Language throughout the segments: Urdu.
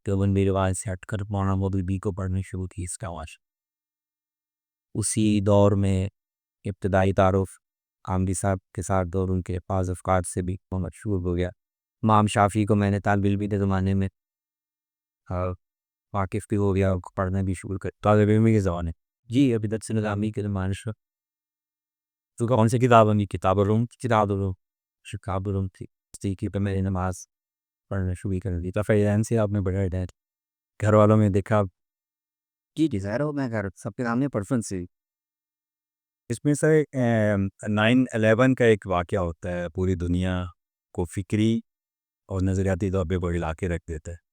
دیوبندی روایت سے ہٹ کر مولانا مودودی کو پڑھنا شروع کی اس کا واشف۔ اسی دور میں ابتدائی تعارف آمدی صاحب کے ساتھ اور ان کے بعض افکار سے بھی مشہور ہو گیا۔ امام شافعی کو میں نے طالب علمی کے زمانے میں واقف بھی ہو گیا، پڑھنا بھی شروع کر طالب علمی کے زمانے۔ جی ابھی درس نظامی کے زمانے سے تو کون سی کتاب ہوگی؟ کتاب العلوم کی کتاب العلوم تھی، کی پہ میری نماز پڑھنا شروع کر دی۔ تو فیضان سے آپ نے بڑا ہدایت گھر والوں میں دیکھا؟ جی جی ظاہر ہو، میں گھر سب کے سامنے پرسن سے اس میں سے 9/11 کا ایک واقعہ ہوتا ہے، پوری دنیا کو فکری اور نظریاتی طور پہ وہ ہلا کے رکھ دیتا ہے۔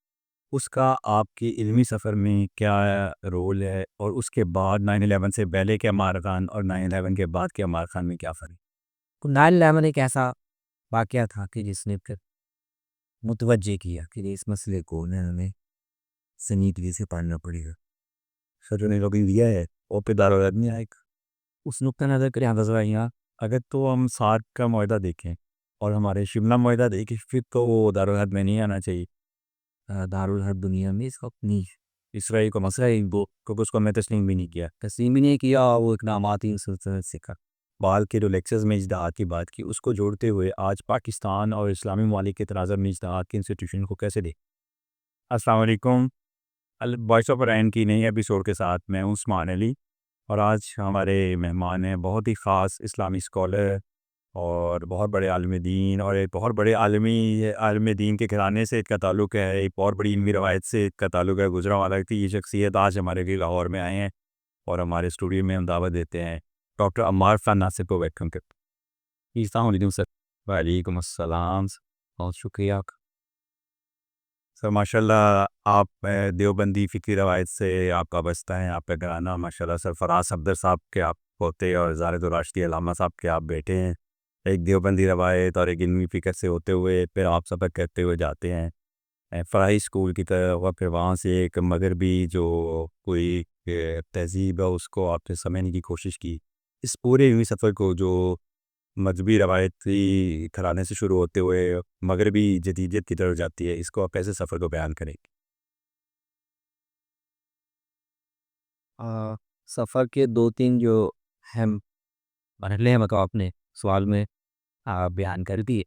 اس کا آپ کے علمی سفر میں کیا رول ہے، اور اس کے بعد 9/11 سے پہلے کے عمار خان اور 9/11 کے بعد کے عمار خان میں کیا فرق؟ 9/11 ایک ایسا واقعہ تھا کہ جس نے پھر متوجہ کیا کہ اس مسئلے کو ہمیں سنجیدگی سے پڑھنا پڑے گا۔ سر نے لوگ دیا ہے وہ پہ دار نہیں آئے گا۔ اس نقطہ نظر کے یہاں یہاں اگر تو ہم ساتھ کا معاہدہ دیکھیں اور ہمارے شملہ معاہدہ دیکھیں، پھر تو وہ دارالحد میں نہیں آنا چاہیے۔ دارالحرب دنیا میں اس وقت نہیں، اسرائیل کو مسئلہ ہی وہ کیونکہ اس کو میں تسلیم بھی نہیں کیا، تسلیم بھی نہیں کیا، وہ اقدامات ہی سلسلے سے کر بال کے جو لیکچرز میں اجتہاد کی بات کی، اس کو جوڑتے ہوئے آج پاکستان اور اسلامی ممالک کے تناظر میں اجتہاد کے انسٹیٹیوشن کو کیسے دے۔ السلام علیکم، وائس آف رائن کی نئی ایپیسوڈ کے ساتھ میں ہوں عثمان علی، اور آج ہمارے مہمان ہیں بہت ہی خاص اسلامی اسکالر اور بہت بڑے عالم دین، اور ایک بہت بڑے عالم دین کے گھرانے سے ایک کا تعلق ہے، ایک بہت بڑی علمی روایت سے ایک کا تعلق ہے۔ گجرانوالہ کی یہ شخصیت آج ہمارے لیے لاہور میں آئے ہیں اور ہمارے اسٹوڈیو میں ہم دعوت دیتے ہیں ڈاکٹر عمار خان ناصر کو ویلکم کرتے ہیں۔ السلام علیکم سر۔ وعلیکم السلام، بہت شکریہ۔ سر ماشاء اللہ آپ دیوبندی فکری روایت سے آپ کا وابستہ ہیں، آپ کا گھرانہ ماشاء اللہ سرفراز صفدر صاحب کے آپ پوتے اور زارد الراشدی علامہ صاحب کے آپ بیٹے ہیں۔ ایک دیوبندی روایت اور ایک علمی فکر سے ہوتے ہوئے پھر آپ سبق کرتے ہوئے جاتے ہیں فرائی اسکول کی طرف، اور پھر وہاں سے ایک مغربی جو کوئی تہذیب ہے اس کو آپ نے سمجھنے کی کوشش کی۔ اس پورے علمی سفر کو جو مذہبی روایتی گھرانے سے شروع ہوتے ہوئے مغربی جدیدیت کی طرف جاتی ہے، اس کو آپ کیسے سفر کو بیان کریں گے؟ سفر کے 2-3 جو اہم مرحلے ہیں مطلب آپ نے سوال میں بیان کر دیے۔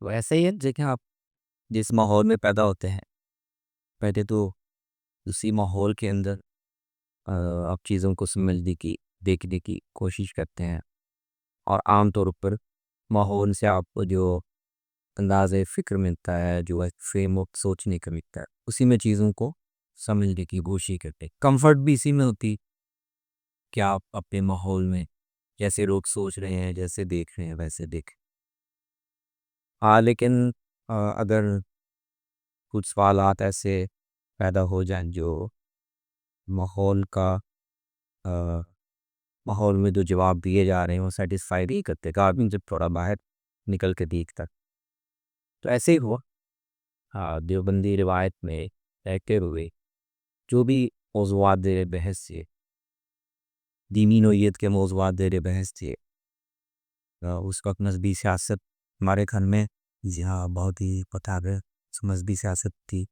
تو ایسے ہی ہے دیکھیں، آپ جس ماحول میں پیدا ہوتے ہیں پہلے تو اسی ماحول کے اندر آپ چیزوں کو سمجھنے کی دیکھنے کی کوشش کرتے ہیں، اور عام طور پر ماحول سے آپ کو جو انداز فکر ملتا ہے، جو ایک فریم آف سوچنے کا ملتا ہے، اسی میں چیزوں کو سمجھنے کی کوشش کرتے ہیں۔ کمفرٹ بھی اسی میں ہوتی کہ آپ اپنے ماحول میں جیسے لوگ سوچ رہے ہیں، جیسے دیکھ رہے ہیں ویسے دیکھیں۔ لیکن اگر کچھ سوالات ایسے پیدا ہو جائیں جو ماحول میں جو جواب دیے جا رہے ہیں وہ سیٹسفائی نہیں کرتے، کہ آدمی جب تھوڑا باہر نکل کے دیکھتا، تو ایسے ہی ہوا دیوبندی روایت میں رہتے ہوئے جو بھی موضوعات زیر بحث تھے، دینی نوعیت کے موضوعات زیر بحث تھے، اس وقت مذہبی سیاست ہمارے گھر میں یہاں بہت ہی پتھر مذہبی سیاست تھی،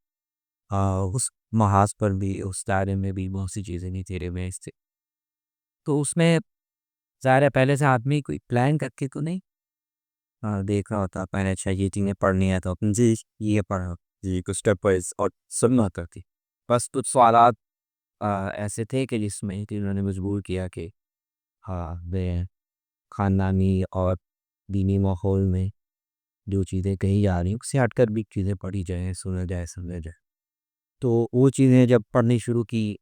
اس محاذ پر بھی اس دائرے میں بھی بہت سی چیزیں نہیں زیر بحث تھے۔ تو اس میں ظاہر ہے پہلے سے آدمی کوئی پلان کر کے تو نہیں دیکھ رہا ہوتا، پہلے اچھا یہ چیزیں پڑھنی ہے تو اپن جی یہ پڑھا، جی کچھ اسٹیپ وائز اور سننا کرتی، بس کچھ سوالات ایسے تھے کہ جس میں کہ انہوں نے مجبور کیا کہ میں خاندانی اور دینی ماحول میں جو چیزیں کہی جا رہی ہیں اس سے ہٹ کر بھی چیزیں پڑھی جائیں، سنا جائے، سمجھا جائے۔ تو وہ چیزیں جب پڑھنی شروع کی،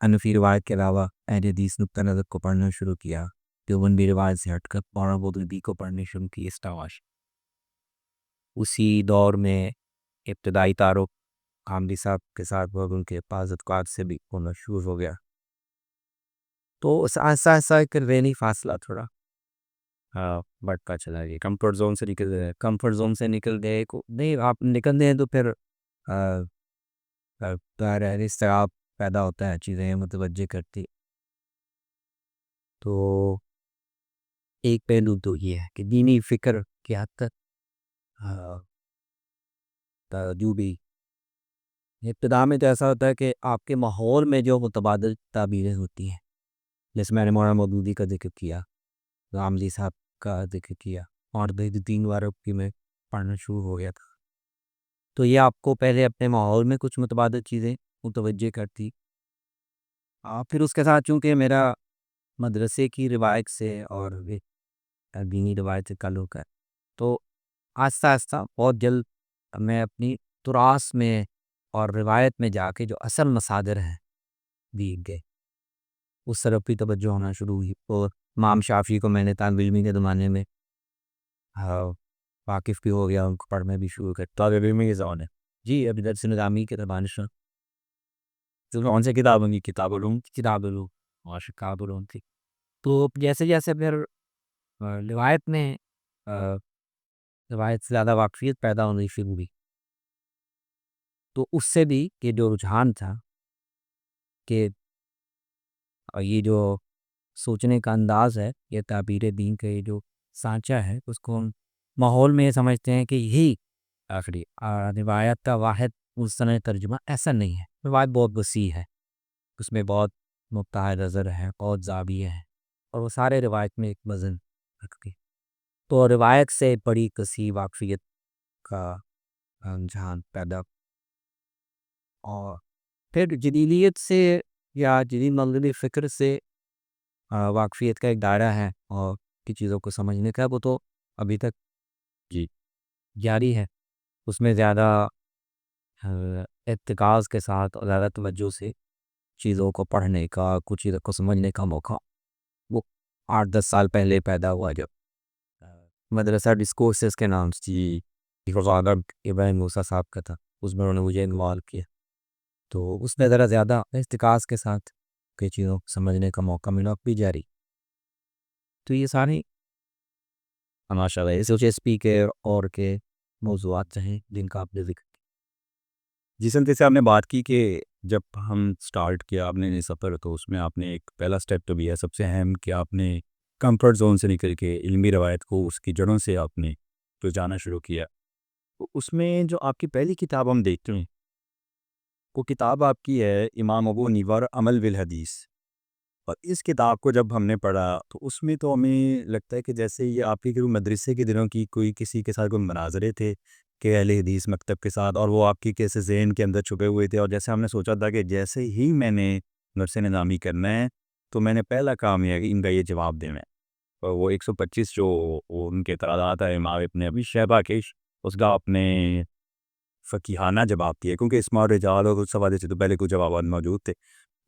حنفی روایت کے علاوہ اہل حدیث نقطہ نظر کو پڑھنا شروع کیا، دیوبندی روایت سے ہٹ کر مولانا مودودی کو پڑھنے شروع کی استواش۔ اسی دور میں ابتدائی تعارف آمدی صاحب کے ساتھ اور ان کے بعض افکار سے بھی ہونا شروع ہو گیا۔ تو ایسا ایک ذہنی فاصلہ تھوڑا بڑھتا چلا گیا، کمفرٹ زون سے نکل جائے۔ کمفرٹ زون سے نکل گئے نہیں، آپ نکل گئے تو پھر اضطراب پیدا ہوتا ہے، چیزیں متوجہ کرتی۔ تو ایک پہلو تو یہ ہے کہ دینی فکر کی حد تک تجوبی ابتدا میں تو ایسا ہوتا ہے کہ آپ کے ماحول میں جو متبادل تعبیریں ہوتی ہیں، جیسے میں نے مولانا مودودی کا ذکر کیا، راملی صاحب کا ذکر کیا، اور دین وارب کی میں پڑھنا شروع ہو گیا تھا، تو یہ آپ کو پہلے اپنے ماحول میں کچھ متبادل چیزیں متوجہ کرتی، پھر اس کے ساتھ چونکہ میرا مدرسے کی روایت سے اور دینی روایت سے تعلق ہے، تو آہستہ آہستہ بہت جلد میں اپنی تراث میں اور روایت میں جا کے جو اصل مصادر ہیں دیے گئے اس طرف بھی توجہ ہونا شروع ہوئی، اور امام شافعی کو میں نے طالب علمی کے زمانے میں واقف بھی ہو گیا، ان کو پڑھنا بھی شروع کر طالب علم کے زمانے جی ابھی درس نظامی کے زبان سے کون سے کتابوں کی کتاب علوم کتاب علوم اور شکاب علوم تھی، تو جیسے جیسے پھر روایت میں روایت سے زیادہ واقفیت پیدا ہونے شروع ہوئی، تو اس سے بھی یہ جو رجحان تھا کہ یہ جو سوچنے کا انداز ہے، یہ تعبیر دین کا یہ جو سانچہ ہے، اس کو ہم ماحول میں یہ سمجھتے ہیں کہ یہی آخری روایت کا واحد مستند ترجمہ ایسا نہیں ہے، روایت بہت وسیع ہے، اس میں بہت نقطۂ نظر ہے، بہت زاویے ہیں، اور وہ سارے روایت میں ایک وزن رکھتی، تو روایت سے بڑی کثیر واقفیت کا رجحان پیدا، اور پھر جدیدیت سے یا جدید مغربی فکر سے واقفیت کا ایک دائرہ ہے اور کی چیزوں کو سمجھنے کا، وہ تو ابھی تک جی جاری ہے، اس میں زیادہ ارتکاز کے ساتھ اور زیادہ توجہ سے چیزوں کو پڑھنے کا، کچھ چیزوں کو سمجھنے کا موقع وہ 8-10 سال پہلے پیدا ہوا، جب مدرسہ ڈسکورسز کے نام سے غالب ابراہیم موسیٰ صاحب کا تھا، اس میں انہوں نے مجھے انوالو کیا، تو اس میں ذرا زیادہ ارتکاز کے ساتھ کئی چیزوں کو سمجھنے کا موقع ملا، بھی جاری، تو یہ ساری ماشاء اللہ ایس ایس پی کے اور کے موضوعات ہیں جن کا آپ نے ذکر کیا۔ جس جیسے آپ نے بات کی کہ جب ہم سٹارٹ کیا آپ نے سفر، تو اس میں آپ نے ایک پہلا سٹیپ تو بھی ہے سب سے اہم کہ آپ نے کمفرٹ زون سے نکل کے علمی روایت کو اس کی جڑوں سے آپ نے تو جانا شروع کیا، تو اس میں جو آپ کی پہلی کتاب ہم دیکھتے ہیں وہ کتاب آپ کی ہے امام ابو حنیفہ عمل بالحدیث، اور اس کتاب کو جب ہم نے پڑھا تو اس میں تو ہمیں لگتا ہے کہ جیسے یہ آپ کی کوئی مدرسے کے دنوں کی کوئی کسی کے ساتھ کوئی مناظرے تھے کہ اہل حدیث مکتب کے ساتھ، اور وہ آپ کی کیسے ذہن کے اندر چھپے ہوئے تھے، اور جیسے ہم نے سوچا تھا کہ جیسے ہی میں نے درس نظامی کرنا ہے تو میں نے پہلا کام یہ ہے کہ ان کا یہ جواب دینا ہے، اور وہ 125 جو ان کے اعتراضات ہے امام ابن ابی شیبہ کے، اس کا اپنے فقیہانہ جواب دیا، کیونکہ اسماء الرجال اور اس حوالے سے تو پہلے کچھ جوابات موجود تھے،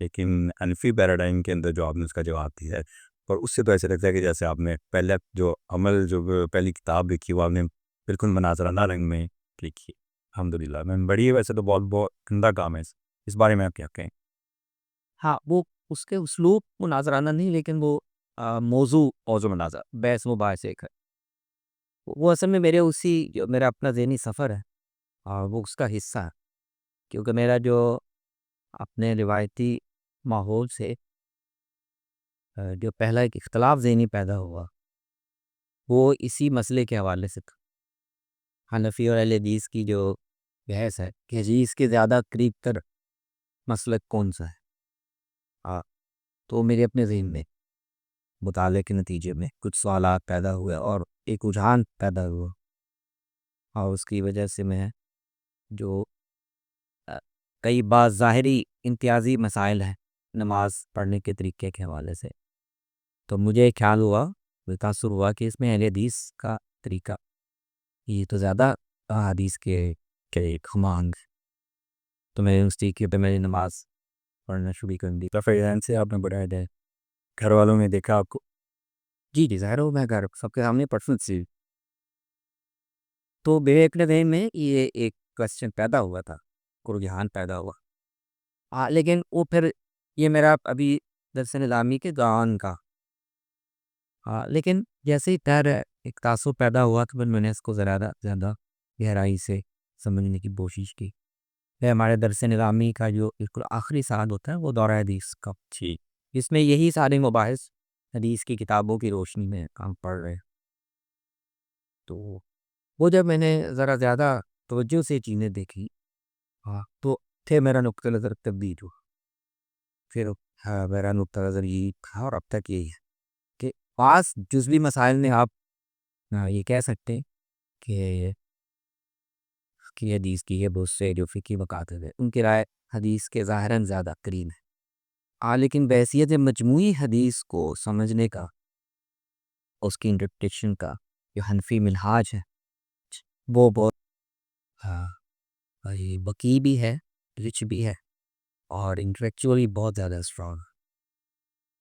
لیکن انفی پیراڈائم کے اندر جو آپ نے اس کا جواب دیا ہے، اور اس سے تو ایسے لگتا ہے کہ جیسے آپ نے پہلے جو عمل جو پہلی کتاب لکھی وہ آپ نے بالکل مناظرانہ رنگ میں لکھی، الحمدللہ میں بڑی ہے، ویسے تو بہت بہت عمدہ کام ہے، اس بارے میں آپ کیا کہیں؟ ہاں، وہ اس کے اسلوب مناظرانہ نہیں، لیکن وہ موضوع مناظر بحث مباحثے کا، وہ اصل میں میرے اسی جو میرا اپنا ذہنی سفر ہے اور وہ اس کا حصہ ہے، کیونکہ میرا جو اپنے روایتی ماحول سے جو پہلا ایک اختلاف ذہنی پیدا ہوا وہ اسی مسئلے کے حوالے سے تھا، حنفی اور اہل حدیث کی جو بحث ہے کہ حدیث کے زیادہ قریب تر مسلک کون سا ہے، تو میرے اپنے ذہن میں مطالعے کے نتیجے میں کچھ سوالات پیدا ہوئے اور ایک رجحان پیدا ہوا، اور اس کی وجہ سے میں جو کئی بعض ظاہری امتیازی مسائل ہیں نماز پڑھنے کے طریقے کے حوالے سے، تو مجھے خیال ہوا، تاثر ہوا کہ اس میں اہل حدیث کا طریقہ یہ تو زیادہ حدیث کے خمانگ، تو میں اس طریقے پہ میری نماز پڑھنا شروع کر دی۔ رفیعین سے آپ نے بڑھایا جائے، گھر والوں نے دیکھا آپ کو؟ جی جی ظاہر ہو میں گھر سب کے سامنے پرسنل سی، تو میرے اپنے ذہن میں یہ ایک کوشچن پیدا ہوا تھا، رجحان پیدا ہوا، لیکن وہ پھر یہ میرا ابھی درس نظامی کے دوران کا، لیکن جیسے ہی ایک تاثر پیدا ہوا تو پھر میں نے اس کو زیادہ گہرائی سے سمجھنے کی کوشش کی، پھر ہمارے درس نظامی کا جو بالکل آخری سال ہوتا ہے وہ دورہ حدیث کا، جی جس میں یہی سارے مباحث حدیث کی کتابوں کی روشنی میں ہم پڑھ رہے ہیں، تو وہ جب میں نے ذرا زیادہ توجہ سے چیزیں دیکھی تو پھر میرا نقطہ نظر تبدیل ہوا. پھر میرا نقطہ نظر یہی تھا اور اب تک یہی ہے کہ بعض جزوی مسائل میں آپ یہ کہہ سکتے ہیں کہ حدیث کی ہے بہت سے جو فقہی مکاتب ہے ان کی رائے حدیث کے ظاہراً زیادہ قریب ہے. لیکن بحیثیت مجموعی حدیث کو سمجھنے کا اس کی انٹرپریٹیشن کا جو حنفی منہاج ہے وہ بہت بقی بھی ہے، رچ بھی ہے اور انٹلیکچولی بہت زیادہ اسٹرانگ.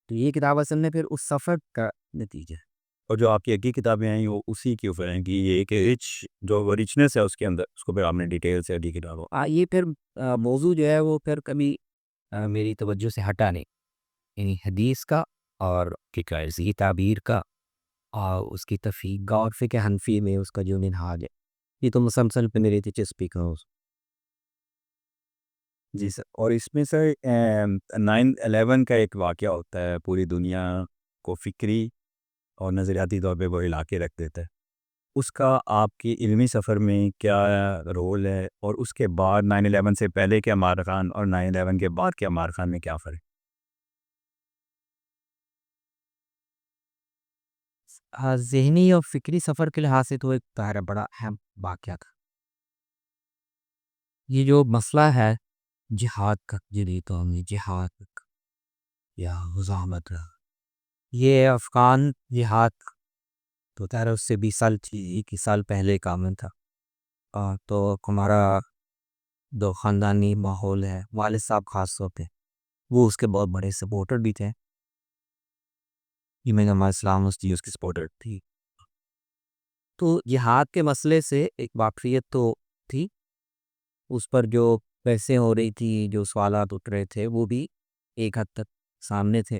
تو یہ کتاب اصل میں پھر اس سفر کا نتیجہ ہے. اور جو آپ کی اگلی کتابیں ہیں وہ اسی کے اوپر ہیں کہ یہ ایک رچ جو رچنس ہے اس کے اندر، اس کو پھر آپ نے ڈیٹیل سے اگلی کتابوں. یہ پھر موضوع جو ہے وہ پھر کبھی میری توجہ سے ہٹا نہیں، یعنی حدیث کا اور فقہ تعبیر کا اور اس کی تفہیم کا اور فقہ حنفی میں اس کا جو منہاج ہے یہ تو مسلسل پہ میری دلچسپی کا جی سر، اور اس میں سر 9/11 کا ایک واقعہ ہوتا ہے، پوری دنیا کو فکری اور نظریاتی طور پہ وہ ہلا کے رکھ دیتا ہے. اس کا آپ کی علمی سفر میں کیا رول ہے، اور اس کے بعد 9/11 سے پہلے کے عمار خان اور 9/11 کے بعد کے عمار خان میں کیا فرق؟ ذہنی اور فکری سفر کے لحاظ سے تو ایک طاہرہ بڑا اہم واقعہ تھا. یہ جو مسئلہ ہے جہاد کا، جدید دور میں جہاد یا مزاحمت، یہ افغان جہاد تو طاہرہ اس سے 20 سال 21 سال پہلے کا عمل تھا. تو ہمارا دو خاندانی ماحول ہے، والد صاحب خاص طور پہ وہ اس کے بہت بڑے سپورٹر بھی تھے. امام اسلام اس کی سپورٹر تھی. تو جہاد کے مسئلے سے ایک واقفیت تو تھی، اس پر جو بحثیں ہو رہی تھی، جو سوالات اٹھ رہے تھے وہ بھی ایک حد تک سامنے تھے.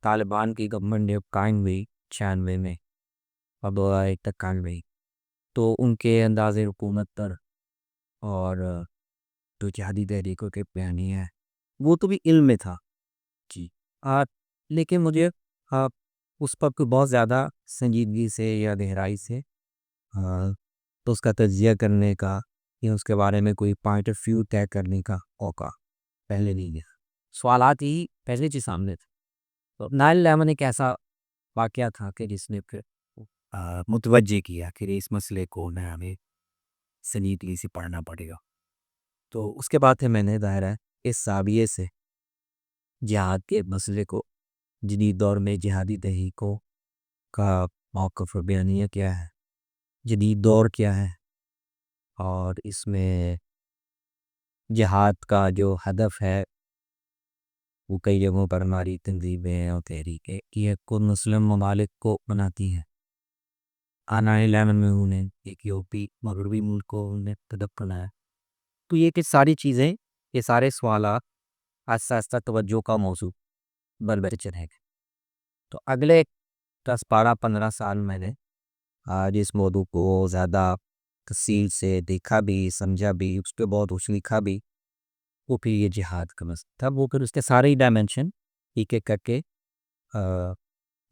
طالبان کی گورنمنٹ جب قائم ہوئی 96 میں اور 2001 تک قائم ہوئی تو ان کے انداز حکومت پر اور جو جہادی تحریکوں کے بیانی ہے وہ تو بھی علم میں تھا. جی. لیکن مجھے اس پر کوئی بہت زیادہ سنجیدگی سے یا گہرائی سے تو اس کا تجزیہ کرنے کا یا اس کے بارے میں کوئی پوائنٹ آف ویو طے کرنے کا موقع پہلے نہیں گیا. سوالات ہی پہلے سے سامنے تھے. تو 9/11 ایک ایسا واقعہ تھا کہ جس نے پھر متوجہ کیا کہ اس مسئلے کو نہ ہمیں سنجیدگی سے پڑھنا پڑے گا. تو اس کے بعد پھر میں نے ظاہر ہے اس زاویے سے جہاد کے مسئلے کو، جدید دور میں جہادی تحریکوں کا موقف اور بیانیہ کیا ہے، جدید دور کیا ہے، اور اس میں جہاد کا جو ہدف ہے وہ کئی جگہوں پر ہماری تنظیمیں اور تحریکیں یہ کو مسلم ممالک کو بناتی ہیں. 9/11 میں انہیں ایک یورپی مغربی ملک کو انہیں ہدف بنایا. تو یہ کہ ساری چیزیں، یہ سارے سوالات آہستہ آہستہ توجہ کا موضوع بن چلے گئے. تو اگلے 10 12 15 سال میں نے جس موضوع کو زیادہ تفصیل سے دیکھا بھی، سمجھا بھی، اس پہ بہت کچھ لکھا بھی، وہ پھر یہ جہاد کا مسئلہ تھا. وہ پھر اس کے سارے ہی ڈائمنشن ایک ایک کر کے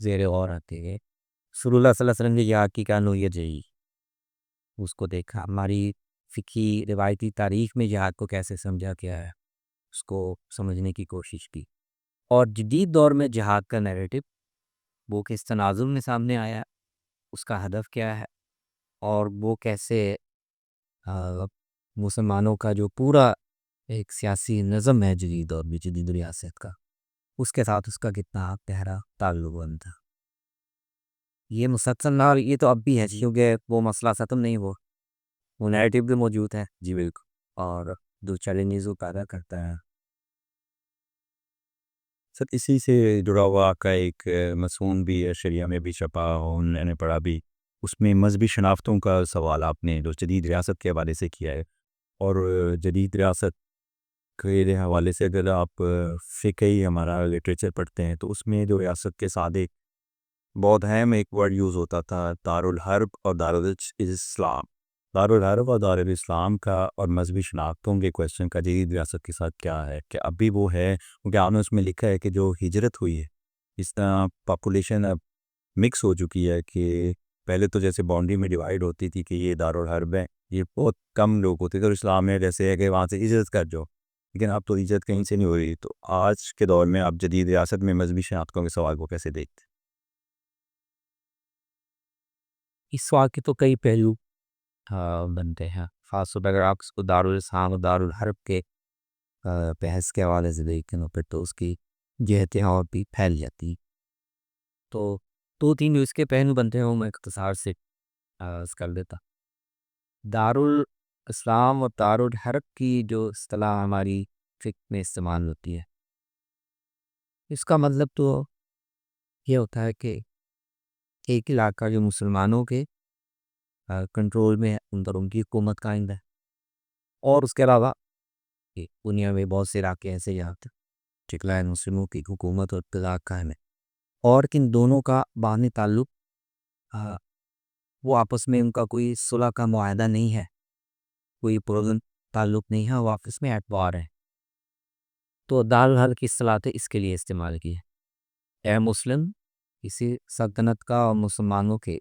زیر غور آتے گئے. رسول اللہ صلی اللہ علیہ وسلم نے جہاد کی کیا نوعیت ہے اس کو دیکھا، ہماری فقہی روایتی تاریخ میں جہاد کو کیسے سمجھا گیا ہے اس کو سمجھنے کی کوشش کی، اور جدید دور میں جہاد کا نیریٹو وہ کس تناظر میں سامنے آیا، اس کا ہدف کیا ہے، اور وہ کیسے مسلمانوں کا جو پورا ایک سیاسی نظم ہے جدید دور میں، جدید ریاست کا، اس کے ساتھ اس کا کتنا گہرا تعلق بند تھا. یہ مسلسل نہ، یہ تو اب بھی ہے کیونکہ وہ مسئلہ ختم نہیں ہوا، وہ نیریٹو بھی موجود ہے. جی بالکل. اور جو چیلنجز وہ پیدا کرتا ہے. سر اسی سے جڑا ہوا آپ کا ایک مضمون بھی ہے، شریعہ میں بھی چھپا اور میں نے پڑھا بھی، اس میں مذہبی شناختوں کا سوال آپ نے جو جدید ریاست کے حوالے سے کیا ہے. اور جدید ریاست کے حوالے سے اگر آپ فقہی ہمارا لٹریچر پڑھتے ہیں تو اس میں جو ریاست کے ساتھ بہت اہم ایک ورڈ یوز ہوتا تھا، دارالحرب اور دارالاسلام. دارالحرب اور دارالاسلام کا اور مذہبی شناختوں کے کویشچن کا جدید ریاست کے ساتھ کیا ہے، کہ اب بھی وہ ہے؟ کیونکہ آپ نے اس میں لکھا ہے کہ جو ہجرت ہوئی ہے، اس طرح پاپولیشن اب مکس ہو چکی ہے کہ پہلے تو جیسے باؤنڈری میں ڈیوائڈ ہوتی تھی کہ یہ دارالحرب ہے، یہ بہت کم لوگ ہوتے تھے، اور اسلام میں جیسے ہے کہ وہاں سے عزت کر جاؤ، لیکن اب تو عزت کہیں سے نہیں ہو رہی. تو آج کے دور میں آپ جدید ریاست میں مذہبی شناختوں کے سوال کو کیسے دیکھتے ہیں؟ اس واقعے تو کئی پہلو بنتے ہیں، خاص طور پر اگر آپ اس کو دارالاسلام اور دارالحرب کے بحث کے حوالے سے دیکھیں تو پھر تو اس کی جہتیں اور بھی پھیل جاتی ہیں. تو دو تین جو اس کے پہلو بنتے ہیں وہ میں اختصار سے عرض کر دیتا. دارالاسلام اور دارالحرب کی جو اصطلاح ہماری فقہ میں استعمال ہوتی ہے، اس کا مطلب تو یہ ہوتا ہے کہ ایک علاقہ جو مسلمانوں کے کنٹرول میں ہے، ان پر ان کی حکومت قائم ہے، اور اس کے علاوہ دنیا میں بہت سے علاقے ایسے جہاں ٹھکلائے مسلموں کی حکومت اور اقتدار قائم ہے، اور کن دونوں کا باہمی تعلق وہ آپس میں ان کا کوئی صلح کا معاہدہ نہیں ہے، کوئی پرامن تعلق نہیں ہے، وہ آپس میں ایٹ وار ہے. تو دارالحرب کی اصطلاح اس کے لیے استعمال کی ہے. اے مسلم، کسی سلطنت کا اور مسلمانوں کے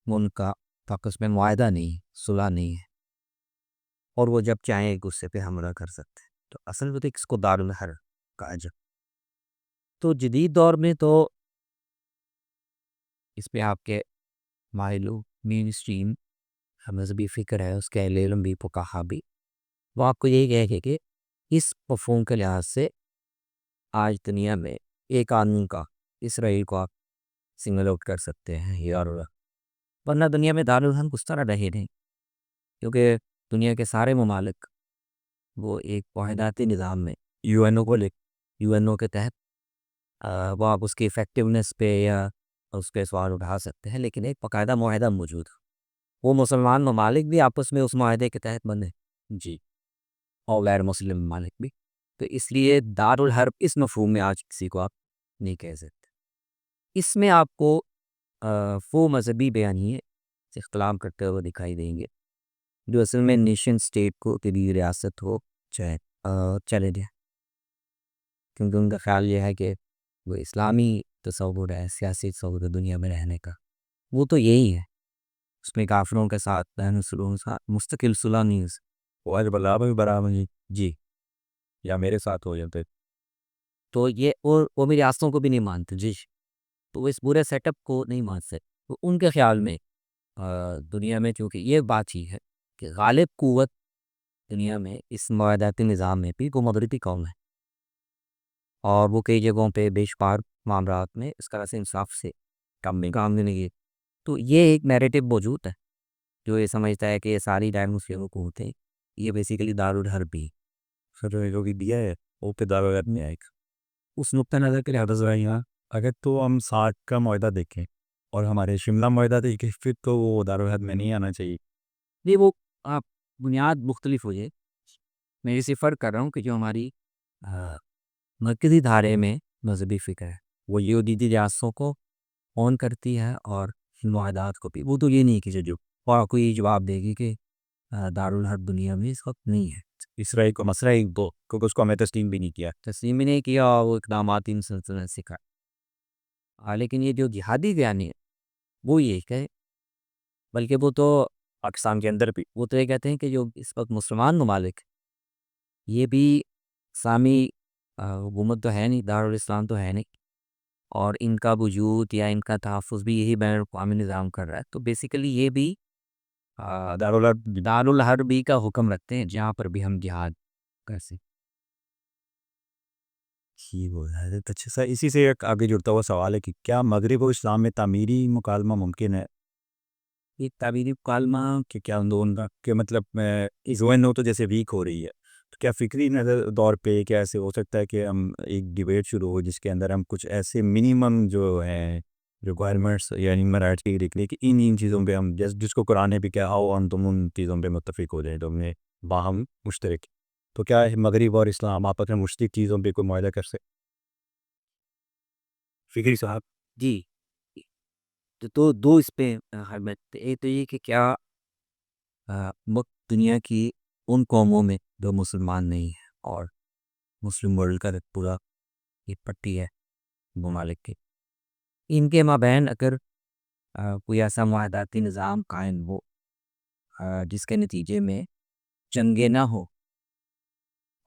ملک کا آپس میں معاہدہ نہیں، صلح نہیں ہے، اور وہ جب چاہیں ایک دوسرے پہ حملہ کر سکتے ہیں. تو اصل میں تو اس کو دارالحرب کہا جائے. تو جدید دور میں تو اس پہ آپ کے مائلو مین اسٹریم مذہبی فکر ہے، اس کے اہل علم بھی، فقہا بھی، وہ آپ کو یہی کہے گے کہ اس مفہوم کے لحاظ سے آج دنیا میں ایک آدمی کا اسرائیل کو آپ سنگل آؤٹ کر سکتے ہیں یا ورنہ دنیا میں دارالحرب اس طرح رہے نہیں، کیونکہ دنیا کے سارے ممالک وہ ایک واحداتی نظام میں یو این او کے تحت وہ آپ اس کی افیکٹونیس پہ یا اس پہ سوال اٹھا سکتے ہیں، لیکن ایک باقاعدہ معاہدہ موجود ہے. وہ مسلمان ممالک بھی آپس میں اس معاہدے کے تحت بنے جی، اور غیر مسلم ممالک بھی. تو اس لیے دارالحرب اس مفہوم میں آج کسی کو آپ نہیں کہہ سکتے. اس میں آپ کو وہ مذہبی بیانیے سے اختلاف کرتے ہوئے دکھائی دیں گے جو اصل میں نیشن سٹیٹ کو تیری ریاست ہو چاہے چلے جائے، کیونکہ ان کا خیال یہ ہے کہ وہ اسلامی تصور ہے، سیاسی تصور ہے دنیا میں رہنے کا، وہ تو یہی ہے. اس میں کافروں کے ساتھ بہن سلوک کے ساتھ مستقل صلح نہیں ہو سکتی. وہ آج برابر برابر جی، یا میرے ساتھ ہو جاتے. تو یہ وہ میری آستوں کو بھی نہیں مانتے جی، تو وہ اس پورے سیٹ اپ کو نہیں مان سکتے. تو ان کے خیال میں دنیا میں چونکہ یہ بات ہی ہے کہ غالب قوت دنیا میں اس معاہداتی نظام میں بھی وہ مغربی قوم ہے، اور وہ کئی جگہوں پہ بے شمار معاملات میں اس طرح سے انصاف سے کام لینے کی. تو یہ ایک نیریٹو موجود ہے جو یہ سمجھتا ہے کہ یہ ساری غیر مسلم حکومتیں یہ بیسیکلی دارالحرب بھی سر جو بھی دیا ہے وہ پہ دارالحرب میں آئے گا. اس نقطۂ نظر کے لحاظ سے یہاں اگر تو ہم 60 کا معاہدہ دیکھیں اور ہمارے شملہ معاہدہ دیکھیں، پھر تو وہ دارالحرب میں نہیں آنا چاہیے. نہیں، وہ آپ بنیاد مختلف ہو جائے. میں اسی فرق کر رہا ہوں کہ جو ہماری مرکزی دھارے میں مذہبی فکر ہے وہ یہ جدید ریاستوں کو اون کرتی ہے اور معاہدات کو بھی. وہ تو یہ نہیں کہ جو اور کوئی جواب دے گی کہ دارالحرب دنیا میں اس وقت نہیں ہے. اسرائیل کو مسئلہ ایک دو کیونکہ اس کو ہمیں تسلیم بھی نہیں کیا. تسلیم ہی نہیں کیا اور وہ اقدامات ان سلسلے سے کر. لیکن یہ جو جہادی بیانی ہے وہ یہ کہ بلکہ وہ تو پاکستان کے اندر بھی وہ تو یہ کہتے ہیں کہ جو اس وقت مسلمان ممالک یہ بھی اسلامی حکومت تو ہے نہیں، دارالاسلام تو ہے نہیں، اور ان کا وجود یا ان کا تحفظ بھی یہی بین الاقوامی نظام کر رہا ہے. تو بیسیکلی یہ بھی دارالحربی کا حکم رکھتے ہیں جہاں پر بھی ہم جہاد کر سکیں. ہی وہ ہے. اچھا سر، اسی سے ایک آگے جڑتا ہوا سوال ہے کہ کیا مغرب و اسلام میں تعمیری مکالمہ ممکن ہے؟ ایک تعبیری مکالمہ کہ کیا ان دونوں کا کہ مطلب UN تو جیسے ویک ہو رہی ہے، تو کیا فکری نظر دور پہ کیا ایسے ہو سکتا ہے کہ ہم ایک ڈیبیٹ شروع ہو جس کے اندر ہم کچھ ایسے منیمم جو ہیں ریکوائرمنٹس یعنی رائٹس کی لکھ لیں کہ ان چیزوں پہ ہم جس کو قرآن نے بھی کیا آؤ ہم تم ان چیزوں پہ متفق ہو جائیں تو ہم نے باہم مشترک. تو کیا مغرب اور اسلام آپس میں مشترک چیزوں پہ کوئی معاہدہ کر سکتے؟ فکری صاحب جی. تو دو اس پہ ایک تو یہ کہ کیا دنیا کی ان قوموں میں جو مسلمان نہیں ہیں اور مسلم ورلڈ کا پورا یہ پٹی ہے ممالک کے، ان کے مابین اگر کوئی ایسا معاہداتی نظام قائم ہو جس کے نتیجے میں جنگیں نہ ہو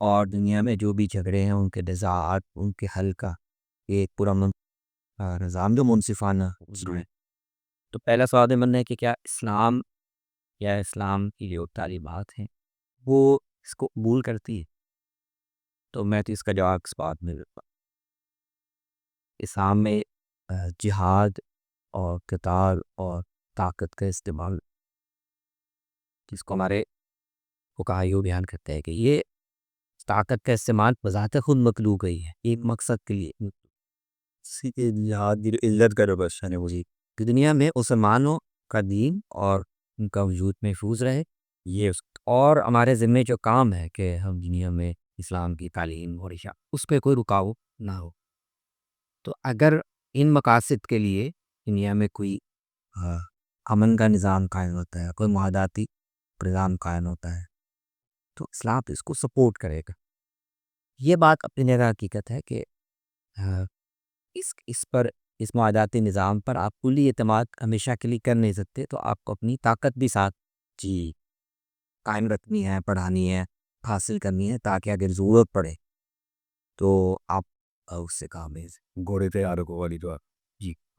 اور دنیا میں جو بھی جھگڑے ہیں ان کے نزاعات ان کے حل کا ایک پرامن نظام جو منصفانہ ہے. تو پہلا سوال من ہے کہ کیا اسلام یا اسلام کی جو تعلیمات ہیں وہ اس کو قبول کرتی ہے؟ تو میں تو اس کا جواب اس بات میں دیتا ہوں. اسلام میں جہاد اور قتال اور طاقت کا استعمال، جس کو ہمارے فقہا یوں بیان کرتے ہیں کہ یہ طاقت کا استعمال بذات خود مطلوب گئی ہے ایک مقصد کے لیے. جہاد کی عزت کرو بس ہے وہی کہ دنیا میں مسلمانوں کا دین اور ان کا وجود محفوظ رہے. یہ اور ہمارے ذمے جو کام ہے کہ ہم دنیا میں اسلام کی تعلیم اور اشاعت اس پہ کوئی رکاوٹ نہ ہو. تو اگر ان مقاصد کے لیے دنیا میں کوئی امن کا نظام قائم ہوتا ہے، کوئی معاہداتی نظام قائم ہوتا ہے، تو اسلام اس کو سپورٹ کرے گا. یہ بات اپنی جگہ حقیقت ہے کہ اس معاہداتی نظام پر آپ کلی اعتماد ہمیشہ کے لیے کر نہیں سکتے. تو آپ کو اپنی طاقت بھی ساتھ قائم رکھنی ہے، پڑھانی ہے، حاصل کرنی ہے، تاکہ اگر ضرورت پڑے تو آپ اس سے کامیز گھوڑے تیار کو والی جو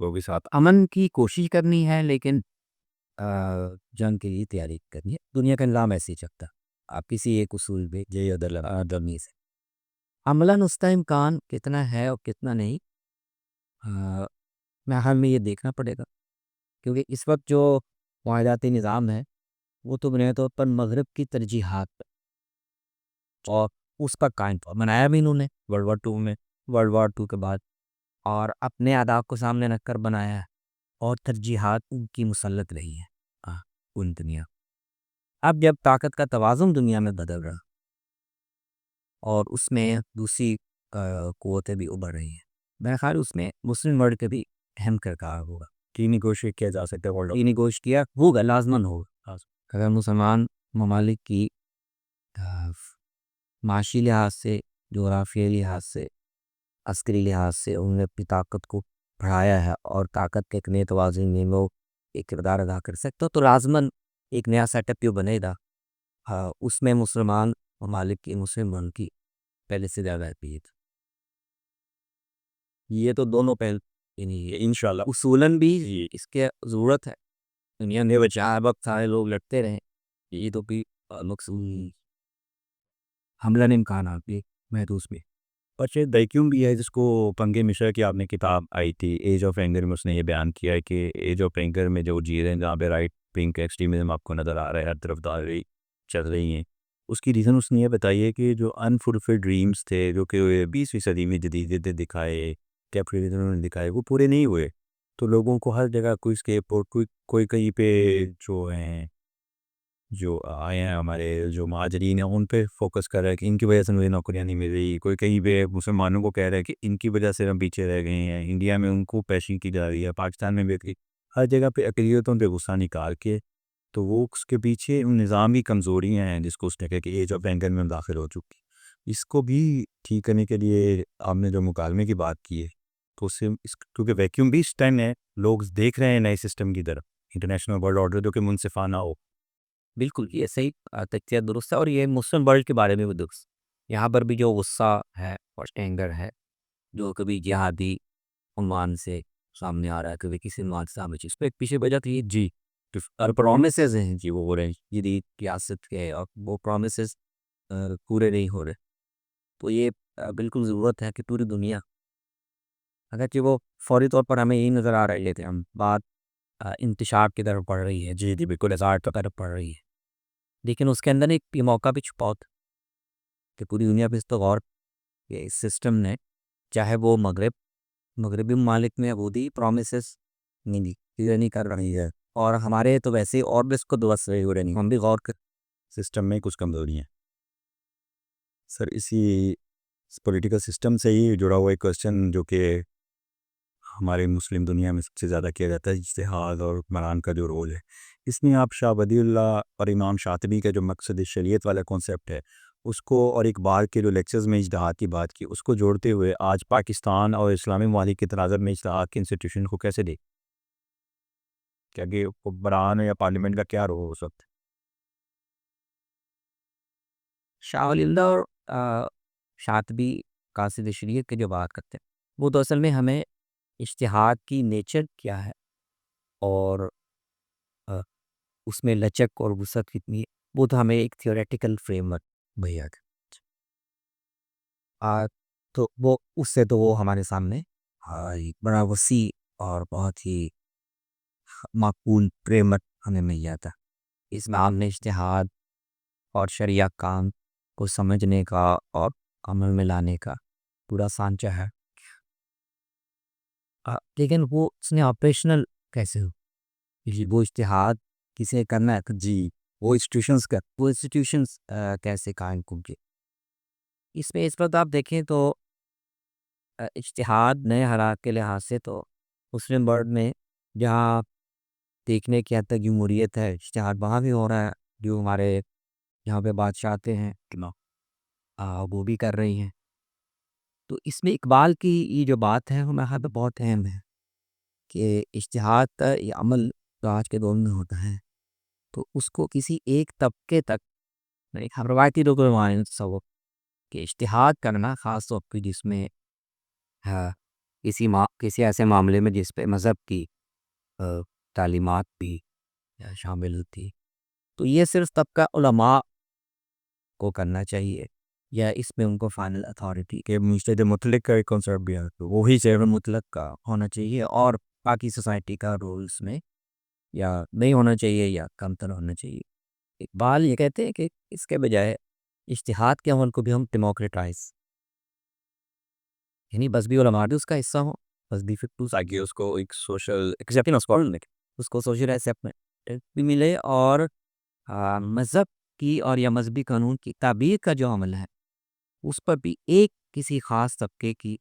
وہ بھی ساتھ امن کی کوشش کرنی ہے، لیکن جنگ کے لیے تیاری کرنی ہے. دنیا کا نظام ایسے ہی چلتا. آپ کسی ایک اصول پہ یہ عدل درمی سے عملاً اس کا امکان کتنا ہے اور کتنا نہیں، میں حال میں یہ دیکھنا پڑے گا. کیونکہ اس وقت جو معاہداتی نظام ہے وہ تو بنیادی طور پر مغرب کی ترجیحات پر اور اس پر قائم بنایا بھی انہوں نے ورلڈ وار ٹو کے بعد، اور اپنے اہداف کو سامنے رکھ کر بنایا ہے اور ترجیحات ان کی مسلط رہی ہیں ان دنیا. اب جب طاقت کا توازن دنیا میں بدل رہا اور اس میں دوسری قوتیں بھی ابھر رہی ہیں، میرا خیال اس میں مسلم ورلڈ کے بھی اہم کردار ہوگا. کی نیگوشیٹ کیا جا سکتا ہے یہ نیگوش کیا ہوگا، لازماً ہوگا. اگر مسلمان ممالک کی معاشی لحاظ سے، جغرافیائی لحاظ سے، عسکری لحاظ سے انہوں نے اپنی طاقت کو بڑھایا ہے اور طاقت کے ایک نئے توازن میں وہ ایک کردار ادا کر سکتا تو لازماً ایک نیا سیٹ اپ جو بنے گا اس میں مسلمان ممالک کی، مسلم ملک کی پہلے سے زیادہ اہمیت. یہ تو دونوں پہل انشاءاللہ اصولاً بھی اس کے ضرورت ہے. دنیا میں بچا وقت سارے لوگ لڑتے رہیں، یہ تو بھی مقصود حملہ امکانات بھی محدود بھی. بچے ویکیوم بھی ہے جس کو پنگے مشرا کی آپ نے کتاب آئی تھی ایج آف اینگر میں اس نے یہ بیان کیا ہے کہ ایج آف اینگر میں جو جی رہے ہیں جہاں پہ رائٹ ونگ ایکسٹریمزم آپ کو نظر آ رہا ہے، ہر طرف داغی چل رہی ہیں، اس کی ریزن اس نے یہ بتائی ہے کہ جو انفلفلڈ ڈریمز تھے جو کہ 20ویں صدی میں جدیدیت دکھائے، کیپٹلزم نے دکھائے، وہ پورے نہیں ہوئے. تو لوگوں کو ہر جگہ کوئی اسکیپ اور کوئی کہیں پہ جو ہیں جو آئے ہیں ہمارے جو مہاجرین ہیں ان پہ فوکس کر رہا ہے کہ ان کی وجہ سے مجھے نوکریاں نہیں مل رہی. کوئی کہیں پہ مسلمانوں کو کہہ رہا ہے کہ ان کی وجہ سے ہم پیچھے رہ گئے ہیں. انڈیا میں ان کو پیشنگ کی جا رہی ہے، پاکستان میں بھی ہر جگہ پہ اقلیتوں پہ غصہ نکال کے. تو وہ اس کے پیچھے ان نظامی کمزوریاں ہیں جس کو اس نے کہا کہ ایج آف اینگر میں داخل ہو چکی. اس کو بھی ٹھیک کرنے کے لیے آپ نے جو مکالمے کی بات کی ہے تو اس سے کیونکہ ویکیوم بھی اس ٹائم ہے، لوگ دیکھ رہے ہیں نئے سسٹم کی طرف، انٹرنیشنل ورلڈ آرڈر جو کہ منصفانہ ہو. بالکل یہ صحیح تجزیہ درست ہے، اور یہ مسلم ورلڈ کے بارے میں بھی درست. یہاں پر بھی جو غصہ ہے اور اینگر ہے جو کبھی جہادی عنوان سے سامنے آ رہا ہے، کبھی کسی عنوان سے سامنے، اس پہ ایک پیچھے وجہ تھی پرومسز ہیں وہ ہو رہے ہیں جدید ریاست کے، اور وہ پرومسز پورے نہیں ہو رہے. تو یہ بالکل ضرورت ہے کہ پوری دنیا، اگرچہ وہ فوری طور پر ہمیں یہی نظر آ رہی ہے کہ ہم بات انتشار کی طرف پڑھ رہی ہے، جی بالکل اظہار کی طرف پڑھ رہی ہے، لیکن اس کے اندر ایک موقع بھی چھپا ہوتا کہ پوری دنیا پہ اس تو غور کہ اس سسٹم نے، چاہے وہ مغربی ممالک میں عبودی پرومسز نہیں کر رہی ہے، اور ہمارے تو ویسے ہی اور بھی اس کو دوست رہی ہو رہے نہیں، ہم بھی غور کر سسٹم میں کچھ کمزوری ہیں. سر اسی پولیٹیکل سسٹم سے ہی جڑا ہوا ایک کوشچن جو کہ ہمارے مسلم دنیا میں سب سے زیادہ کیا جاتا ہے، اجتہاد اور حکمران کا جو رول ہے، اس میں آپ شاہ ولی اللہ اور امام شاطبی کا جو مقصد شریعت والا کانسیپٹ ہے اس کو، اور اقبال کے جو لیکچرز میں اجتہاد کی بات کی، اس کو جوڑتے ہوئے آج پاکستان اور اسلامی ممالک کے تناظر میں اجتہاد کے انسٹیٹیوشن کو کیسے دیکھ کہ آگے حکمران یا پارلیمنٹ کا کیا رول اس وقت؟ شاہ ولی اللہ اور شاطبی قاصد شریعت کی جو بات کرتے ہیں وہ تو اصل میں ہمیں اجتہاد کی نیچر کیا ہے اور آ، اس میں لچک اور وسعت کتنی ہے وہ تو ہمیں ایک تھیوریٹیکل فریم ورک بھیا تو وہ اس سے تو وہ ہمارے سامنے ایک بڑا وسیع اور بہت ہی معقول فریم ورک ہمیں مل جاتا ہے۔ اس میں ہم نے اجتہاد اور شرعیہ کام کو سمجھنے کا اور عمل میں لانے کا پورا سانچہ ہے۔ لیکن وہ اس نے آپریشنل کیسے ہو وہ اجتہاد کسے کرنا ہے جی، وہ انسٹیٹیوشنس کا وہ انسٹیٹیوشنس کیسے قائم ہوں گے اس میں۔ اس وقت آپ دیکھیں تو اجتہاد نئے حالات کے لحاظ سے تو مسلم ورلڈ میں جہاں دیکھنے کی حد تک جمہوریت ہے اجتہاد وہاں بھی ہو رہا ہے، جو ہمارے یہاں پہ بادشاہ آتے ہیں وہ بھی کر رہی ہیں۔ تو اس میں اقبال کی یہ جو بات ہے وہ میرے خیال میں بہت اہم ہے کہ اجتہاد کا یہ عمل جو آج کے دور میں ہوتا ہے تو اس کو کسی ایک طبقے تک ہم روایتی لوگ تصور کہ اجتہاد کرنا خاص طور پہ جس میں کسی ایسے معاملے میں جس پہ مذہب کی تعلیمات بھی شامل ہوتی تو یہ صرف طبقہ علماء کو کرنا چاہیے یا اس میں ان کو فائنل اتھارٹی کہ مجتہد مطلق کا ایک کنسرٹ بھی ہے، تو وہی شہر مطلق کا ہونا چاہیے اور باقی سوسائٹی کا رول اس میں یا نہیں ہونا چاہیے یا کم تر ہونا چاہیے۔ اقبال یہ کہتے ہیں کہ اس کے بجائے اجتہاد کے عمل کو بھی ہم ڈیموکریٹائز یعنی بس بھی علماء بھی اس کا حصہ ہوں، بس بھی تاکہ اس کو ایک سوشل اس کو سوشل ایکسیپٹمنٹ بھی ملے اور مذہب کی اور یا مذہبی قانون کی تعبیر کا جو عمل ہے اس پر بھی ایک کسی خاص طبقے کی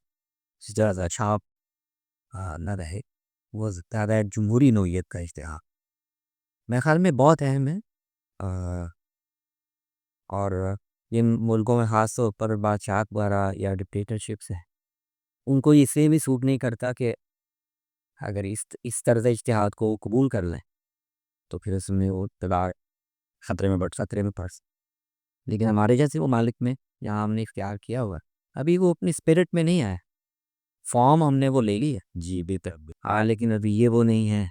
زیادہ چھاپ نہ رہے، وہ زیادہ جمہوری نوعیت کا اشتہار میرے خیال میں بہت اہم ہے۔ اور جن ملکوں میں خاص طور پر بادشاہت وغیرہ یا ڈکٹیٹرشپس ہیں ان کو اس سے بھی سوٹ نہیں کرتا کہ اگر اس طرز اجتہاد کو قبول کر لیں تو پھر اس میں وہ اقتدار خطرے میں پڑ سکتے۔ لیکن ہمارے جیسے ممالک میں جہاں ہم نے اختیار کیا ہوا ابھی وہ اپنی اسپرٹ میں نہیں آیا، فارم ہم نے وہ لے لی ہے جی بہتر لیکن ابھی یہ وہ نہیں ہے،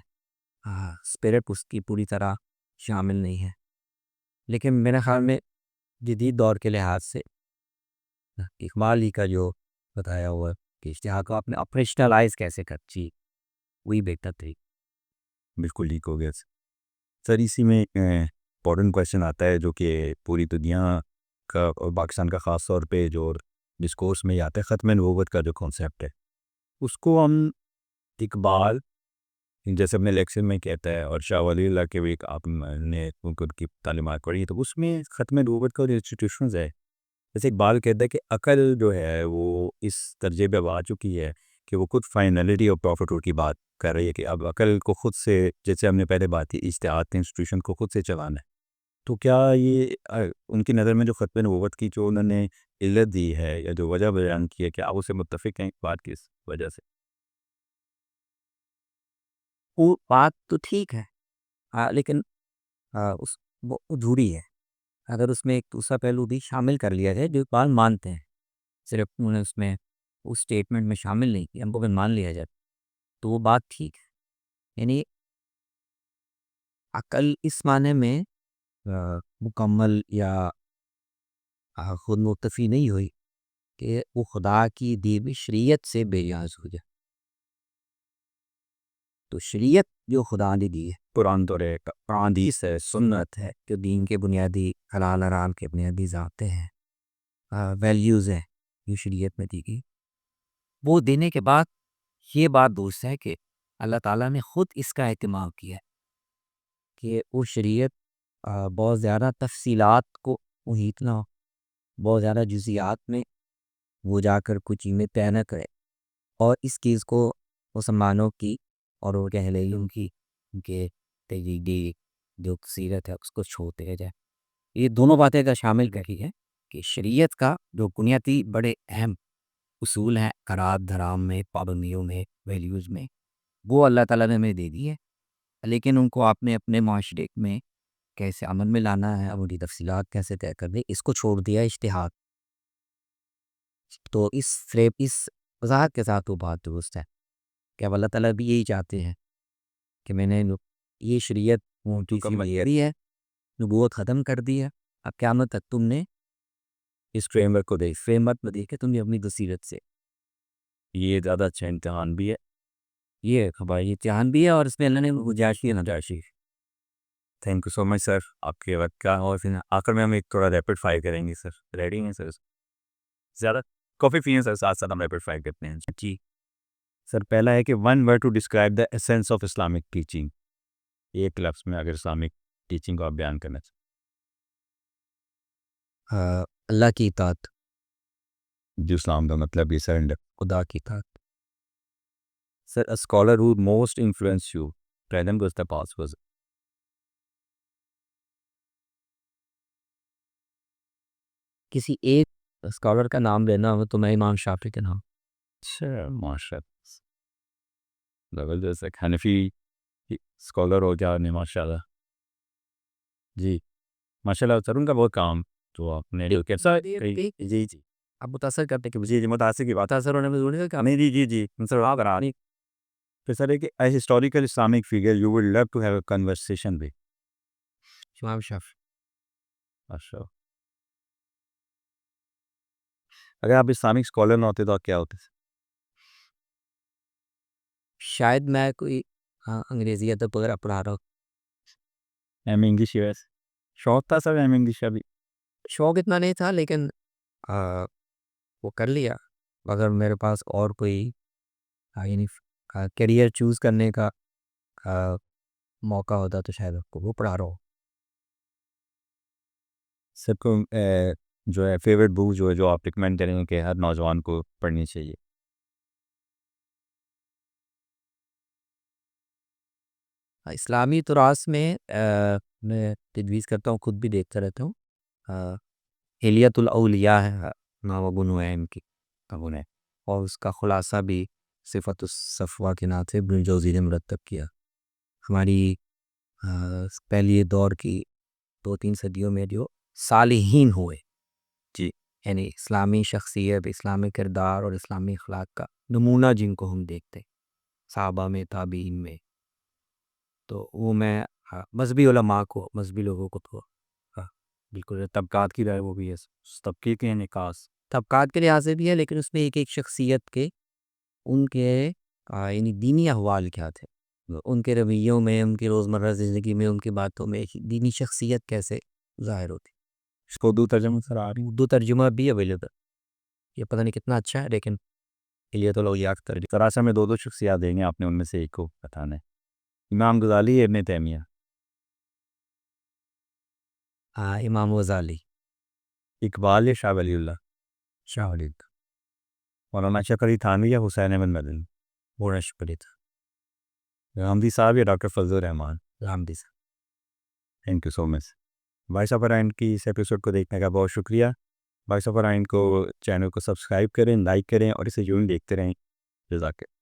اسپرٹ اس کی پوری طرح شامل نہیں ہے۔ لیکن میرے خیال میں جدید دور کے لحاظ سے اقبال ہی کا جو بتایا ہوا کہ اشتہار کو آپ نے آپریشنلائز کیسے کر چی وہی بہتر تھی۔ بالکل ٹھیک ہو گیا سر۔ اسی میں امپورٹنٹ کویشچن آتا ہے جو کہ پوری دنیا کا اور پاکستان کا خاص طور پہ جو ڈسکورس میں آتا ہے، ختم نبوت کا جو کانسیپٹ ہے اس کو ہم اقبال جیسے اپنے لیکچر میں کہتا ہے اور شاہ ولی اللہ کے بھی آپ نے ان کی تعلیمات پڑھی تو اس میں ختم نبوت کا جو انسٹیٹیوشنز ہے، جیسے اقبال کہتا ہے کہ عقل جو ہے وہ اس درجے پہ آ چکی ہے کہ وہ خود فائنلٹی اور پروفیٹ کی بات کر رہی ہے کہ اب عقل کو خود سے، جیسے ہم نے پہلے بات کی اجتہاد کے انسٹیٹیوشن کو خود سے چلانا ہے۔ تو کیا یہ ان کی نظر میں جو ختم نبوت کی جو انہوں نے علت دی ہے یا جو وجہ بیان کی ہے، کیا آپ اسے متفق ہیں بات کی اس وجہ سے؟ وہ بات تو ٹھیک ہے لیکن اس وہ ادھوری ہے۔ اگر اس میں ایک دوسرا پہلو بھی شامل کر لیا جائے جو اقبال مانتے ہیں، صرف انہوں نے اس میں اس اسٹیٹمنٹ میں شامل نہیں کیا، ہم کو بھی مان لیا جائے تو وہ بات ٹھیک ہے۔ یعنی عقل اس معنی میں مکمل یا خود مکتفی نہیں ہوئی کہ وہ خدا کی دی ہوئی شریعت سے بے نیاز ہو جائے۔ تو شریعت جو خدا نے دی ہے، قرآن تو رہے گا، حدیث ہے، سنت ہے، جو دین کے بنیادی حلال حرام کے بنیادی ضابطے ہیں، ویلیوز ہیں جو شریعت میں دی گئی، وہ دینے کے بعد یہ بات درست ہے کہ اللہ تعالیٰ نے خود اس کا اہتمام کیا ہے کہ وہ شریعت بہت زیادہ تفصیلات کو محیط نہ ہو، بہت زیادہ جزیات میں وہ جا کر کچھ چیزیں طے نہ کرے اور اس چیز کو مسلمانوں کی اور وہ اہلیوں کی کہ تجدیدی جو سیرت ہے اس کو چھوڑتے جائے۔ یہ دونوں باتیں کا شامل کری ہے کہ شریعت کا جو بنیادی بڑے اہم اصول ہیں قرات دھرام میں، پابندیوں میں، ویلیوز میں، وہ اللہ تعالیٰ نے ہمیں دے دی ہے لیکن ان کو آپ نے اپنے معاشرے میں کیسے عمل میں لانا ہے، عملی تفصیلات کیسے طے کرنی، اس کو چھوڑ دیا اجتہاد. تو اس وضاحت کے ساتھ وہ بات درست ہے کہ اب اللہ تعالیٰ بھی یہی چاہتے ہیں کہ میں نے یہ شریعت موٹی سی بھی ہے، نبوت ختم کر دی ہے، اب قیامت تک تم نے اس فریم ورک کو فریم ورک میں دیکھے تم نے اپنی بصیرت سے. یہ زیادہ اچھا امتحان بھی ہے. یہ خبر امتحان بھی ہے اور اس میں اللہ نے گنجائشی نجائشی. تھینک یو سو مچ سر آپ کے وقت کا. اور پھر آخر میں ہم ایک تھوڑا ریپڈ فائر کریں گے سر. ریڈی ہیں سر؟ زیادہ کافی پیئیں سر، ساتھ ساتھ ہم ریپڈ فائر کرتے ہیں. جی سر پہلا ہے کہ one word to describe the essence of Islamic teaching. ایک لفظ میں اگر اسلامک ٹیچنگ کو آپ بیان کرنا چاہیں. اللہ کی اطاعت. جو اسلام کا مطلب یہ سرنڈر. خدا کی اطاعت. سر a scholar who most influenced you, present was the past was. کسی ایک اسکالر کا نام لینا ہو تو میں امام شافعی کے نام. اچھا ماشاء اللہ، زبردست. ایک حنفی اسکالر ہو گیا نہیں ماشاء اللہ. جی ماشاء اللہ سر، ان کا بہت کام تو آپ نے جی جی آپ متاثر کرتے کہ جی متاثر کی بات. متاثر ہونے میں ضروری ہے کہ نہیں جی جی جی سر آپ رانی. پھر سر ایک historical Islamic figure you would love to have a conversation with. Imam Shafi. اچھا اگر آپ اسلامک اسکالر نہ ہوتے تو آپ کیا ہوتے؟ شاید میں کوئی انگریزی ادب وغیرہ پڑھا رہا ہوں. ایم انگلش یو ایس شوق تھا سر؟ ایم انگلش ابھی شوق اتنا نہیں تھا لیکن وہ کر لیا. اگر میرے پاس اور کوئی یعنی کیریئر چوز کرنے کا موقع ہوتا تو شاید آپ کو وہ پڑھا رہا ہوں. سب کو جو ہے فیوریٹ بک جو آپ ریکمینڈ کریں گے کہ ہر نوجوان کو پڑھنی چاہیے؟ اسلامی تراث میں میں تجویز کرتا ہوں، خود بھی دیکھتا رہتا ہوں. حلیۃ الاولیاء ہے نام ابو نعیم کی ابو نے، اور اس کا خلاصہ بھی صفت الصفوہ کے نام سے ابن الجوزی نے مرتب کیا. ہماری پہلی دور کی 2-3 صدیوں میں جو صالحین ہوئے جی یعنی اسلامی شخصیت، اسلامی کردار اور اسلامی اخلاق کا نمونہ جن کو ہم دیکھتے صحابہ میں، تابعین میں، تو وہ میں مذہبی علماء کو، مذہبی لوگوں کو تو بالکل. طبقات کی رائے وہ بھی ہے، طبقے کے نکاس طبقات کے لحاظ سے بھی ہے، لیکن اس میں ایک ایک شخصیت کے ان کے یعنی دینی احوال کیا تھے، ان کے رویوں میں، ان کے روزمرہ زندگی میں، ان کی باتوں میں دینی شخصیت کیسے ظاہر ہوتی. اس کو اردو ترجمہ سر آ رہی اردو ترجمہ بھی اویلیبل. یہ پتہ نہیں کتنا اچھا ہے لیکن حلیۃ الاولیاء کا ترجمہ. تراشا میں 2 شخصیات دیں گے، آپ نے ان میں سے ایک کو بتانا ہے. امام غزالی، ابن تیمیہ. امام غزالی. اقبال یا شاہ ولی اللہ؟ شاہ ولی اللہ. مولانا اشرف علی تھانوی یا حسین احمد مدنی؟ مولانا شکری تھا. رامدی صاحب یا ڈاکٹر فضل الرحمان؟ رامدی صاحب. Thank you so much. Voice of Arain کی اس ایپیسوڈ کو دیکھنے کا بہت شکریہ. وائس آف ارائن کو چینل کو سبسکرائب کریں، لائک کریں اور اسے یوں ہی دیکھتے رہیں. جزاک اللہ.